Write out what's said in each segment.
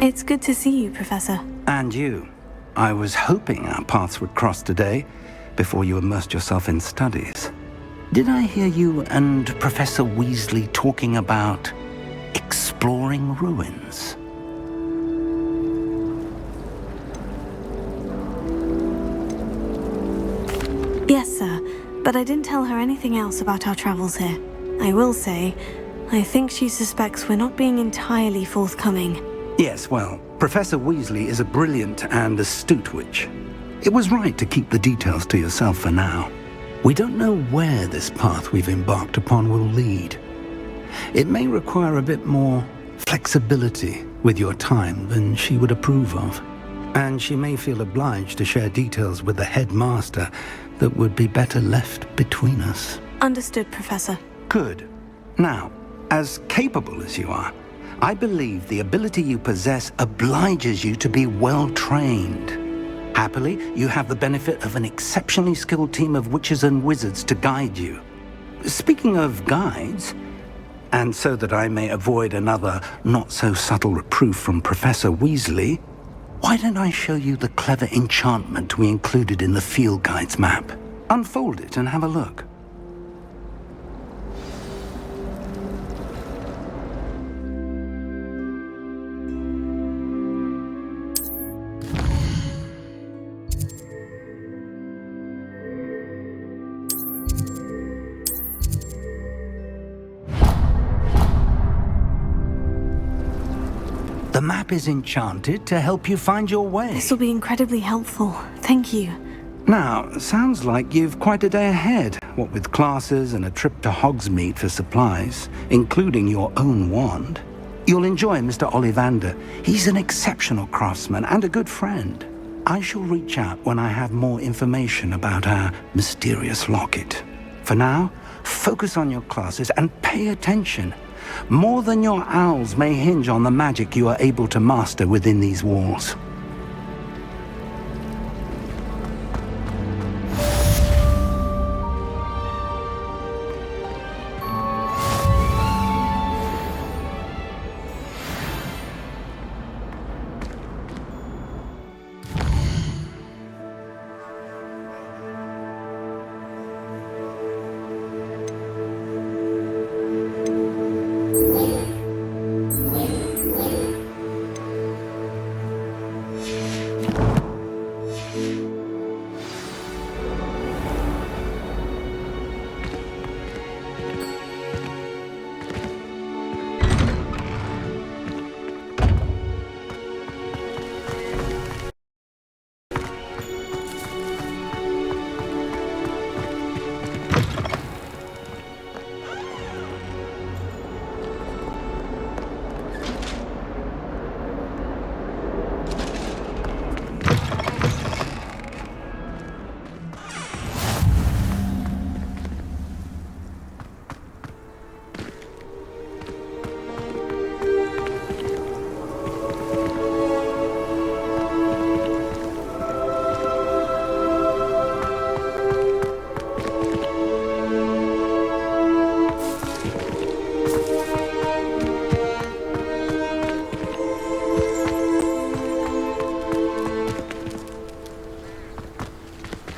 It's good to see you, Professor. And you. I was hoping our paths would cross today, before you immersed yourself in studies. Did I hear you and Professor Weasley talking about exploring ruins? Yes, sir, but I didn't tell her anything else about our travels here. I will say, I think she suspects we're not being entirely forthcoming. Yes, well, Professor Weasley is a brilliant and astute witch. It was right to keep the details to yourself for now. We don't know where this path we've embarked upon will lead. It may require a bit more flexibility with your time than she would approve of. And she may feel obliged to share details with the headmaster that would be better left between us. Understood, Professor. Good. Now, as capable as you are, I believe the ability you possess obliges you to be well-trained. Happily, you have the benefit of an exceptionally skilled team of witches and wizards to guide you. Speaking of guides, and so that I may avoid another not-so-subtle reproof from Professor Weasley, why don't I show you the clever enchantment we included in the field guide's map? Unfold it and have a look. The map is enchanted to help you find your way. This will be incredibly helpful. Thank you. Now, sounds like you've quite a day ahead, what with classes and a trip to Hogsmeade for supplies, including your own wand. You'll enjoy Mr. Ollivander. He's an exceptional craftsman and a good friend. I shall reach out when I have more information about our mysterious locket. For now, focus on your classes and pay attention. More than your owls may hinge on the magic you are able to master within these walls.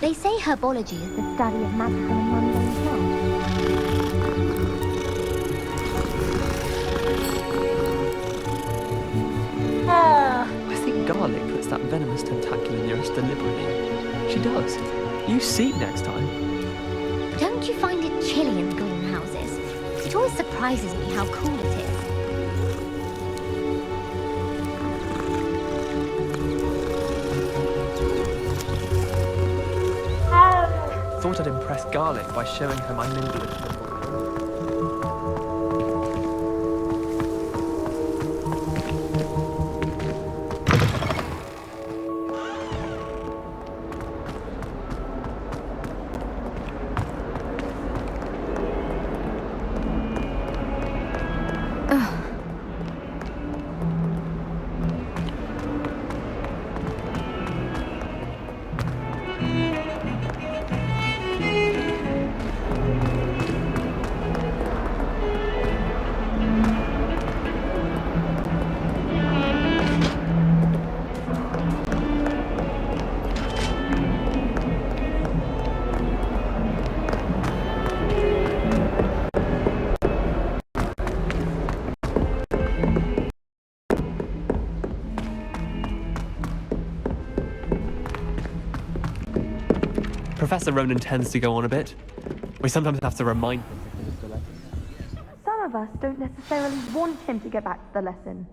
They say herbology is the study of magical and mundane plants. I think garlic puts that venomous tentacular near us deliberately. She does. Use seed next time. Don't you find it chilly in greenhouses? It always surprises me how cool it is. Thought I'd impress Garlic by showing her my nimble laboratory. Professor Ronan tends to go on a bit. We sometimes have to remind him. Some of us don't necessarily want him to get back to the lesson.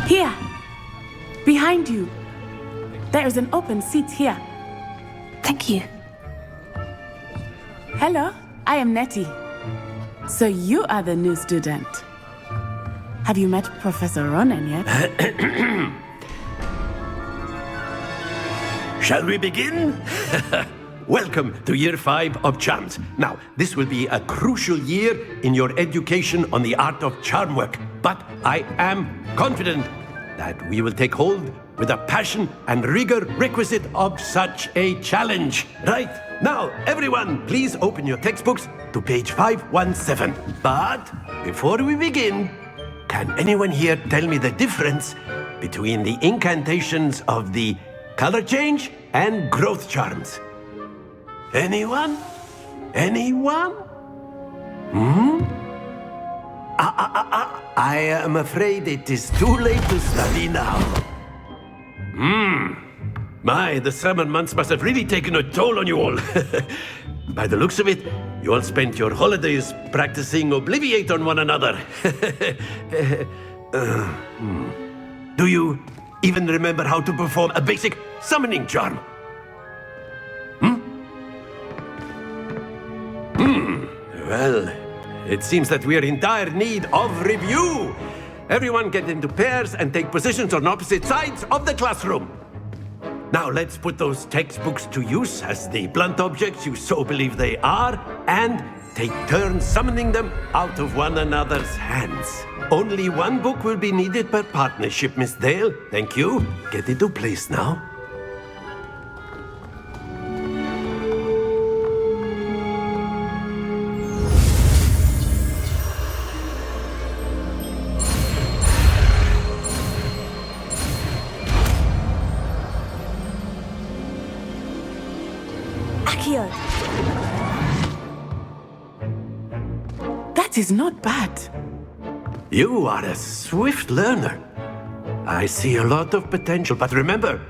Here! Behind you! There is an open seat here. Thank you. Hello, I am Nettie. So you are the new student. Have you met Professor Ronan yet? Shall we begin? Welcome to Year 5 of Charms. Now, this will be a crucial year in your education on the art of charm work. But I am confident that we will take hold with the passion and rigor requisite of such a challenge. Right, now, everyone, please open your textbooks to page 517. But before we begin, can anyone here tell me the difference between the incantations of the color change and growth charms? Anyone? Anyone? I am afraid it is too late to study now. My, the summer months must have really taken a toll on you all. By the looks of it, you all spent your holidays practicing Obliviate on one another. Do you even remember how to perform a basic summoning charm? Well, it seems that we are in dire need of review. Everyone get into pairs and take positions on opposite sides of the classroom. Now let's put those textbooks to use as the blunt objects you so believe they are, and take turns summoning them out of one another's hands. Only one book will be needed per partnership, Miss Dale. Thank you. Get into place now. That is not bad. You are a swift learner. I see a lot of potential, but remember,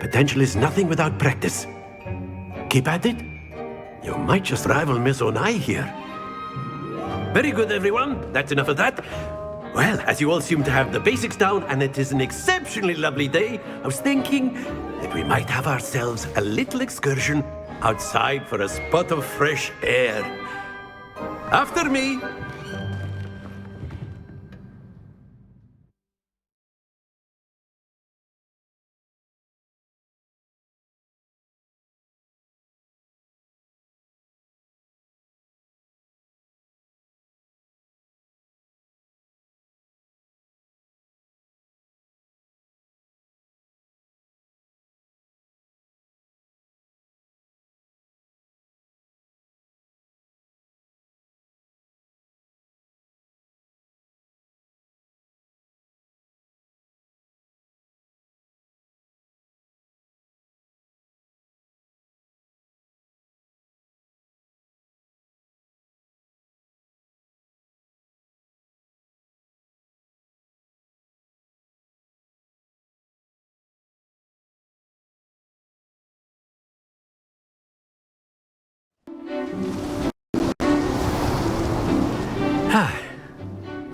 potential is nothing without practice. Keep at it. You might just rival Miss Onai here. Very good, everyone. That's enough of that. Well, as you all seem to have the basics down, and it is an exceptionally lovely day, I was thinking that we might have ourselves a little excursion outside for a spot of fresh air. After me.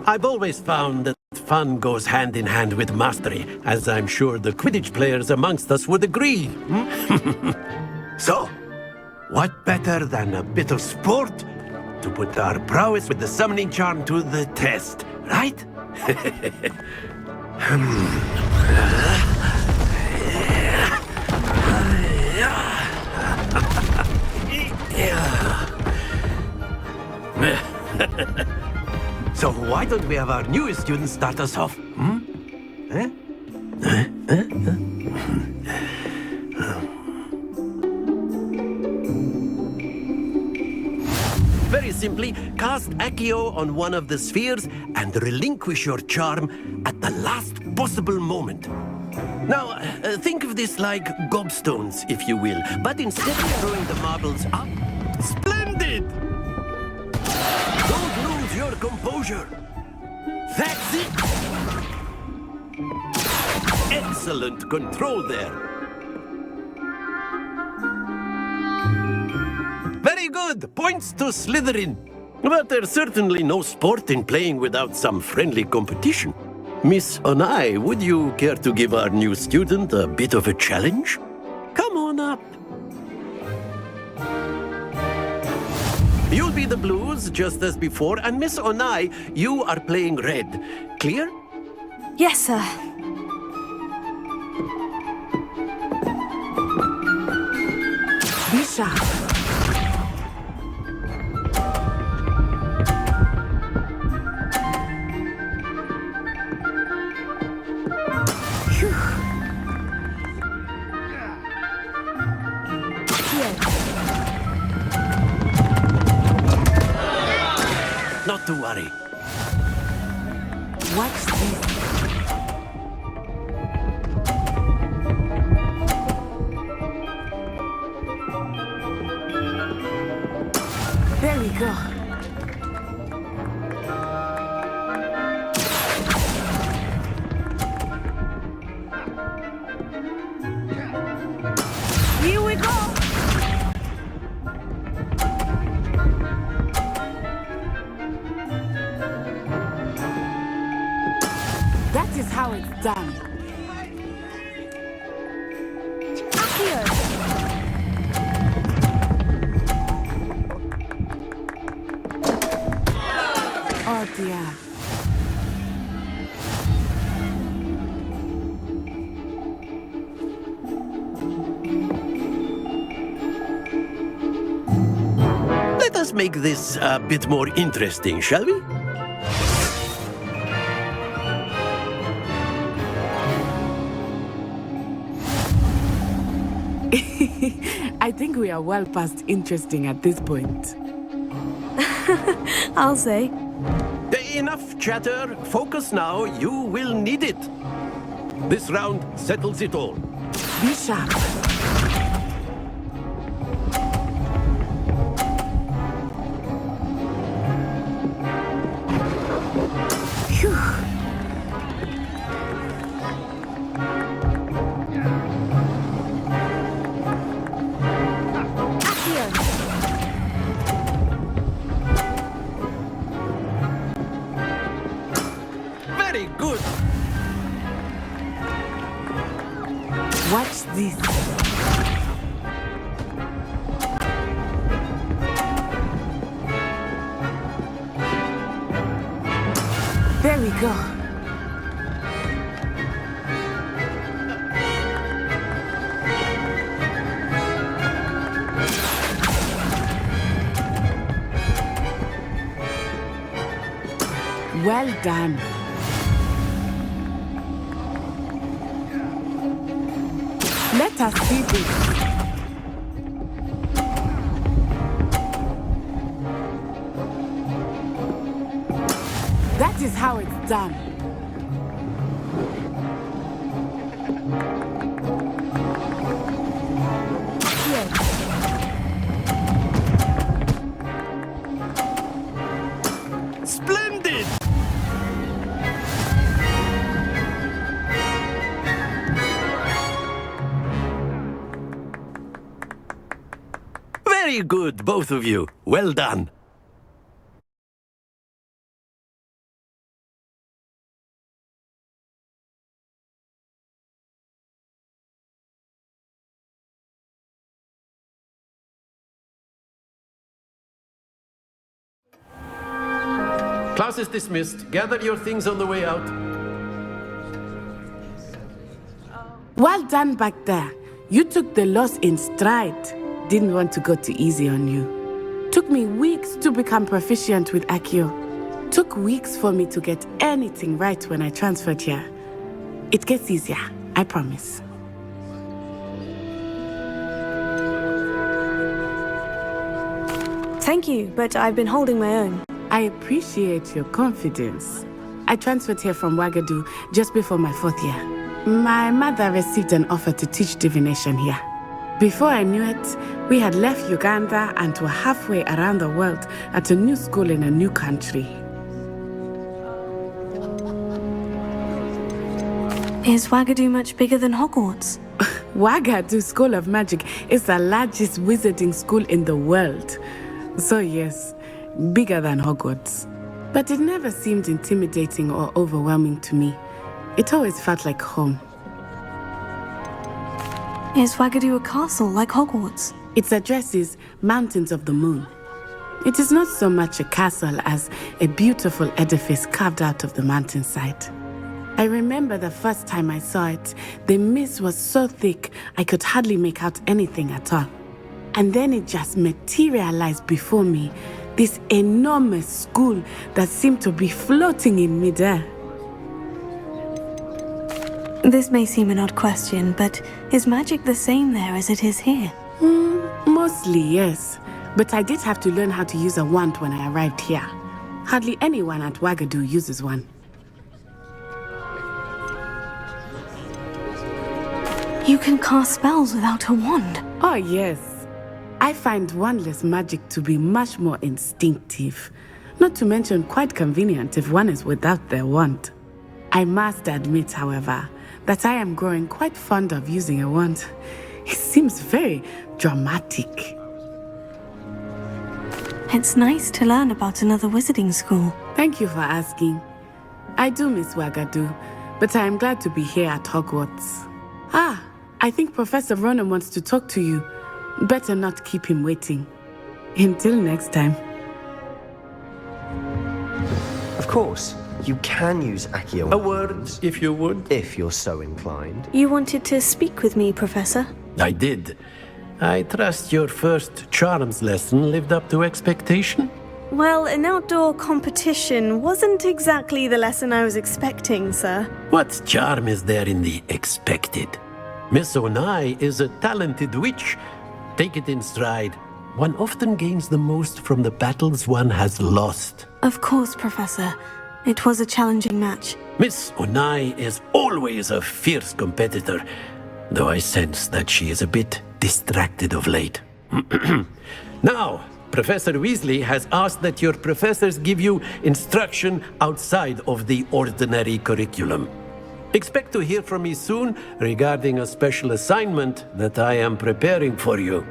I've always found that fun goes hand in hand with mastery, as I'm sure the Quidditch players amongst us would agree. So, what better than a bit of sport to put our prowess with the summoning charm to the test, right? So why don't we have our newest student start us off? Very simply, cast Accio on one of the spheres and relinquish your charm at the last possible moment. Now, think of this like gobstones, if you will, but instead of throwing the marbles up, splendid! Don't lose your composure. That's it! Excellent control there. Very good. Points to Slytherin. But there's certainly no sport in playing without some friendly competition. Miss Onai, would you care to give our new student a bit of a challenge? Come on up. You'll be the blues, just as before, and Miss Onai, you are playing red. Clear? Yes, sir. Be sharp. Not to worry. Watch this. There we go. Here we go. That is how it's done. Oh dear. Let us make this a bit more interesting, shall we? I think we are well past interesting at this point. I'll say. Enough chatter. Focus now. You will need it. This round settles it all. Be sharp. Phew. Very good. Watch this. There we go. Well done. Let us see this. That is how it's done. Splendid! Very good, both of you. Well done. Class is dismissed. Gather your things on the way out. Well done back there. You took the loss in stride. Didn't want to go too easy on you. Took me weeks to become proficient with Accio. Took weeks for me to get anything right when I transferred here. It gets easier, I promise. Thank you, but I've been holding my own. I appreciate your confidence. I transferred here from Wagadu just before my 4th year. My mother received an offer to teach divination here. Before I knew it, we had left Uganda and were halfway around the world at a new school in a new country. Is Wagadu much bigger than Hogwarts? Wagadu School of Magic is the largest wizarding school in the world. So yes, bigger than Hogwarts. But it never seemed intimidating or overwhelming to me. It always felt like home. Is Wagadu a castle like Hogwarts? Its address is Mountains of the Moon. It is not so much a castle as a beautiful edifice carved out of the mountainside. I remember the first time I saw it, the mist was so thick I could hardly make out anything at all. And then it just materialized before me, this enormous school that seemed to be floating in midair. This may seem an odd question, but is magic the same there as it is here? Mostly, yes. But I did have to learn how to use a wand when I arrived here. Hardly anyone at Wagadu uses one. You can cast spells without a wand. Oh, yes. I find wandless magic to be much more instinctive. Not to mention quite convenient if one is without their wand. I must admit, however, that I am growing quite fond of using a wand. It seems very dramatic. It's nice to learn about another wizarding school. Thank you for asking. I do miss Wagadu, but I am glad to be here at Hogwarts. I think Professor Ronan wants to talk to you. Better not keep him waiting. Until next time. Of course, you can use Accio. A word, if you would. If you're so inclined. You wanted to speak with me, Professor? I did. I trust your first charms lesson lived up to expectation? Well, an outdoor competition wasn't exactly the lesson I was expecting, sir. What charm is there in the expected? Miss Onai is a talented witch. Take it in stride. One often gains the most from the battles one has lost. Of course, Professor. It was a challenging match. Miss Onai is always a fierce competitor, though I sense that she is a bit distracted of late. Now, Professor Weasley has asked that your professors give you instruction outside of the ordinary curriculum. Expect to hear from me soon regarding a special assignment that I am preparing for you.